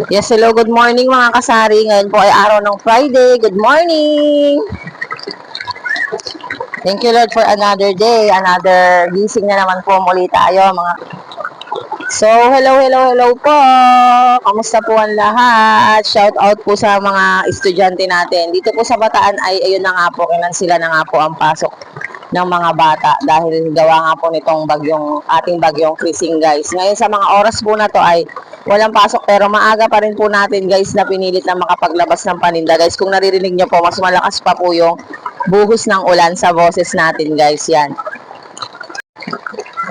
Yes, hello, good morning mga kasari. Ngayon po ay araw ng Friday. Good morning! Thank you Lord for another day, another gising na naman po muli tayo mga. So, hello po! Kamusta po ang lahat? Shout out po sa mga estudyante natin. Dito po sa Bataan ay ayun na nga po, sila na nga po ang pasok ng mga bata dahil gawa nga po nitong ating bagyong Krising guys. Ngayon sa mga oras po na to ay walang pasok pero maaga pa rin po natin guys na pinilit na makapaglabas ng paninda guys. Kung naririnig nyo po, mas malakas pa po yung buhos ng ulan sa boses natin guys yan.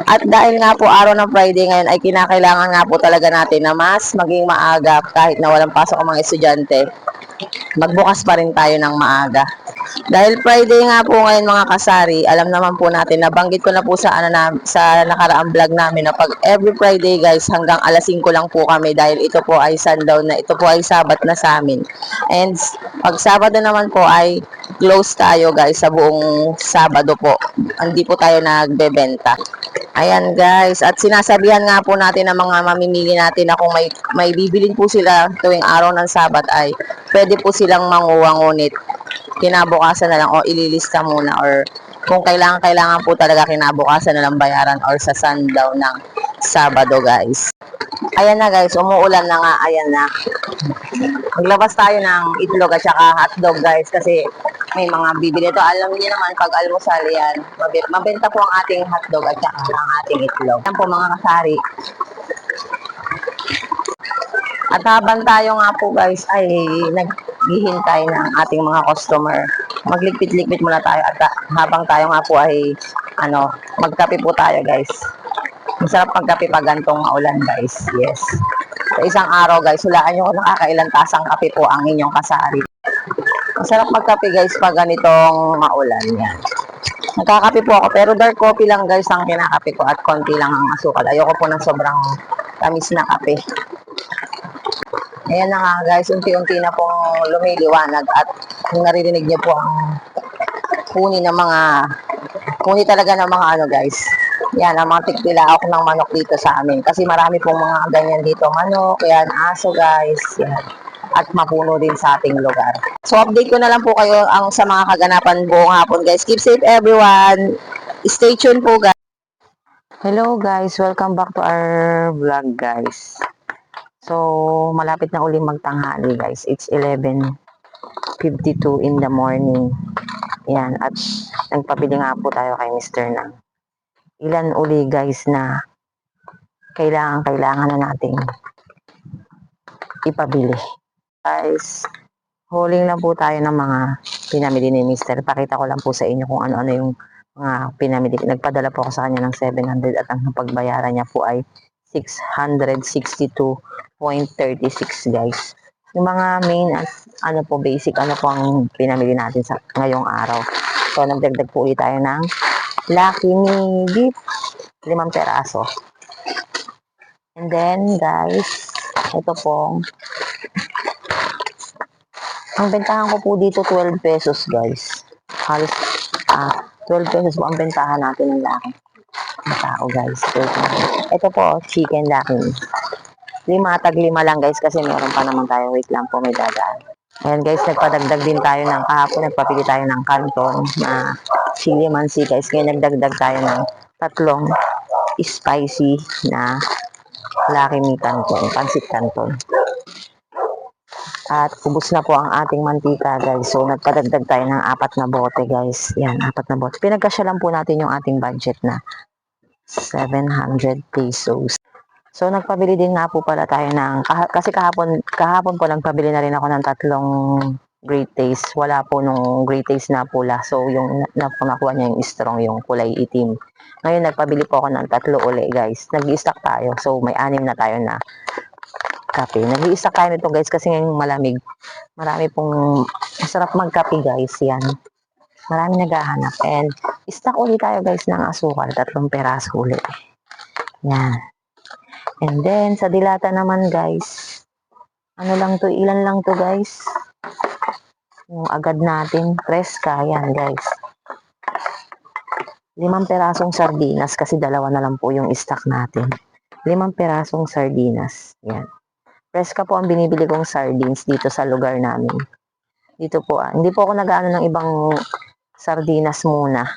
At dahil nga po araw ng Friday ngayon ay kinakailangan nga po talaga natin na mas maging maaga kahit na walang pasok ang mga estudyante. Magbukas pa rin tayo ng maaga. Dahil Friday nga po ngayon mga kasari, alam naman po natin, nabanggit ko na po sa, sa nakaraang vlog namin na pag every Friday guys hanggang alas 5 lang po kami dahil ito po ay sundown na, ito po ay Sabat na sa amin. And pag Sabado naman po ay close tayo guys sa buong Sabado po. Hindi po tayo nagbebenta. Ayan guys, at sinasabihan nga po natin ng mga mamimili natin na kung may bibilin po sila tuwing araw ng Sabat ay pwede po silang manguha ngunit kinabukasan na lang o ililista muna or kung kailangan po talaga kinabukasan na lang bayaran or sa sundown ng Sabado guys. Ayan na guys, umuulan na nga, ayan na. Maglabas tayo ng itlog at saka hotdog guys kasi may mga bibili ito. Alam niyo naman pag almusal yan, mabenta po ang ating hotdog at saka ang ating itlog. Yan po mga kasari. At habang tayo nga po guys ay naghihintay ng ating mga customer, magligpit-ligpit muna tayo at habang tayo nga po ay magkape po tayo guys. Masarap pagkape pag gantong maulan guys. Yes. Sa isang araw guys, hulaan nyo kung nakakailang tasang kape po ang inyong kasari. Masarap magkape guys pag ganitong maulan yan. Nagkakape po ako pero dark coffee lang guys ang kinakape ko at konti lang ang asukal. Ayoko po ng sobrang tamis na kape. Ayan na nga guys, unti-unti na pong lumiliwanag at kung naririnig niyo po ang huni talaga ng mga guys. Yan, ang mga tiktilaok ng manok dito sa amin. Kasi marami pong mga ganyan dito manok, yan, aso guys, yan. At mapuno din sa ating lugar. So update ko na lang po kayo sa mga kaganapan buong hapon guys. Keep safe everyone. Stay tuned po guys. Hello guys, welcome back to our vlog guys. So, malapit na uling magtanghali guys. It's 11:52 in the morning. Yan, at nagpabili nga po tayo kay Mr. ng ilan uli guys na kailangan na nating ipabili. Guys, huling lang po tayo ng mga pinamili ni Mr. Pakita ko lang po sa inyo kung ano-ano yung mga pinamili. Nagpadala po ako sa kanya ng 700 at ang pagbayaran niya po ay 662.36 guys. Yung mga main basic po ang pinamili natin sa ngayong araw. So nagdagdag po ulit tayo ng Lucky Me gift, 5 peraso. And then guys, ito po ang bentahan ko po dito 12 pesos guys. Halos 12 pesos po ang bentahan natin ng Lucky ng tao guys. Ito po chicken Lucky Me. 5 tag 5 lang guys kasi meron pa naman tayo. Wait lang po, may dadaan. Ayan guys, nagpadagdag din tayo ng kahapon, nagpapili tayo ng canton na chili mansi guys. Ngayon nagdagdag tayo ng 3 spicy na Lucky Me canton, pansit canton. At ubos na po ang ating mantika guys. So nagpadagdag tayo ng 4 na bote guys. Yan, 4 na bote. Pinagkasya lang po natin yung ating budget na 700 pesos. So nagpabili din nga po pala tayo ng kasi kahapon po nagpabili na rin ako ng 3 Great Taste. Wala po nung Great Taste na pula. So yung nakuha niya yung strong, yung kulay itim. Ngayon nagpabili po ako ng 3 uli guys. Nag-i-stock tayo. So may 6 na tayo na kape. Nag-i-stock tayo nito guys kasi ngayong malamig. Marami pong masarap magkape guys. Yan. Marami naghahanap. And stock ulit tayo guys ng asukal. 3 peraso ulit. Yan. And then, sa dilata naman guys, ilan lang to guys? Yung agad natin, preska, yan guys. 5 perasong sardinas kasi 2 na lang po yung stock natin. 5 perasong sardinas, yan. Fresca po ang binibili kong sardines dito sa lugar namin. Dito po, hindi po ako nag-aano ng ibang sardinas muna.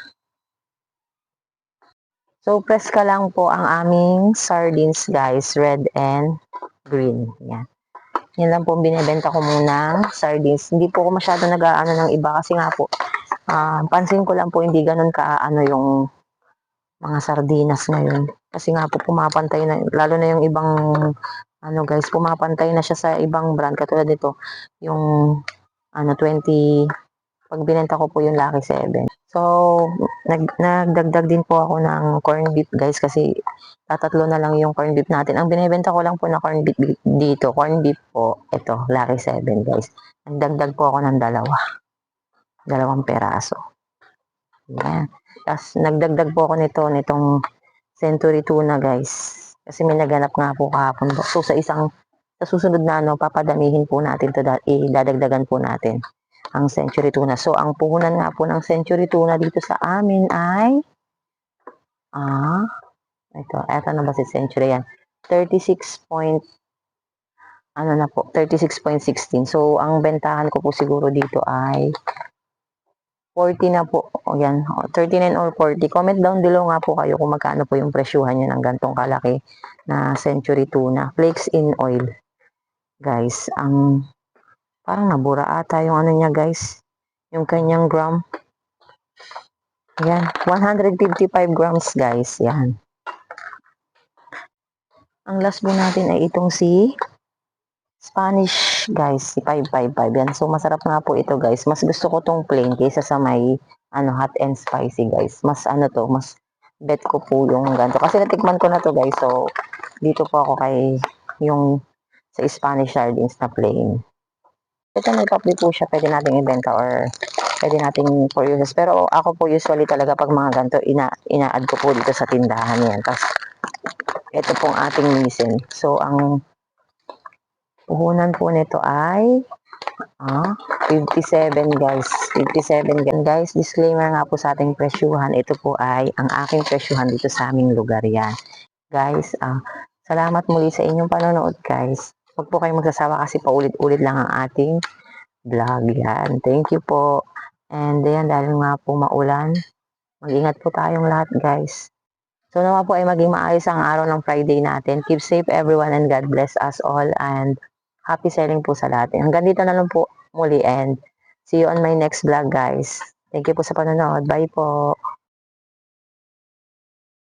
So, Fresca lang po ang aming sardines, guys. Red and green. Yan. Yan lang po binibenta ko muna sardines. Hindi po ako masyado nag-aano ng iba kasi nga po, pansin ko lang po hindi ganun ka-ano yung mga sardinas ngayon. Kasi nga po pumapantay na, lalo na yung ibang, ano guys, pumapantay na siya sa ibang brand. Katulad nito, yung 20, pag binenta ko po yung Lucky 7. So, nagdagdag din po ako ng corn beef guys kasi tatatlo na lang yung corn beef natin. Ang binibenta ko lang po na corn beef dito, corn beef po, ito, Lucky 7 guys. Nagdagdag po ako ng dalawang peraso. Yan. Tapos, nagdagdag po ako nitong Century Tuna guys. Kasi may naganap nga po kahapon. So, sa susunod na papadamihin po natin to, idadagdagan po natin ang Century Tuna. So, ang puhunan nga po ng Century Tuna dito sa amin ay eto na ba si Century yan? 36 point, 36.16. So, ang bentahan ko po siguro dito ay 40 na po. O yan, 39 or 40. Comment down below nga po kayo kung magkano po yung presyuhan nyo ng gantong kalaki na Century Tuna. Flakes in oil. Guys, parang nabura ata yung ano niya guys. Yung kanyang gram. Yan, 155 grams guys. Yan. Ang last po natin ay itong si Spanish guys, si 555. Yan. So masarap nga po ito guys. Mas gusto ko tong plain kaysa sa may hot and spicy guys. Mas mas bet ko po yung ganito. Kasi natikman ko na to guys. So dito po ako kay yung sa Spanish sardines na plain. Ito may papli po siya. Pwede nating ibenta or pwede nating for uses. Pero ako po usually talaga pag mga ganito, ina-add ko po dito sa tindahan yan. Tapos ito pong ating missing. So ang puhunan po nito ay 57 guys. 57 guys. Disclaimer nga po sa ating presyuhan. Ito po ay ang aking presyuhan dito sa aming lugar yan. Guys, salamat muli sa inyong panonood guys. Huwag po kayong magsasawa kasi paulit-ulit lang ang ating vlog yan. Thank you po. And yan, dahil nga po maulan, mag-ingat po tayong lahat guys. So nawa po ay maging maayos ang araw ng Friday natin. Keep safe everyone and God bless us all and happy selling po sa lahat. Hanggang dito na lang po muli and see you on my next vlog guys. Thank you po sa panonood. Bye po.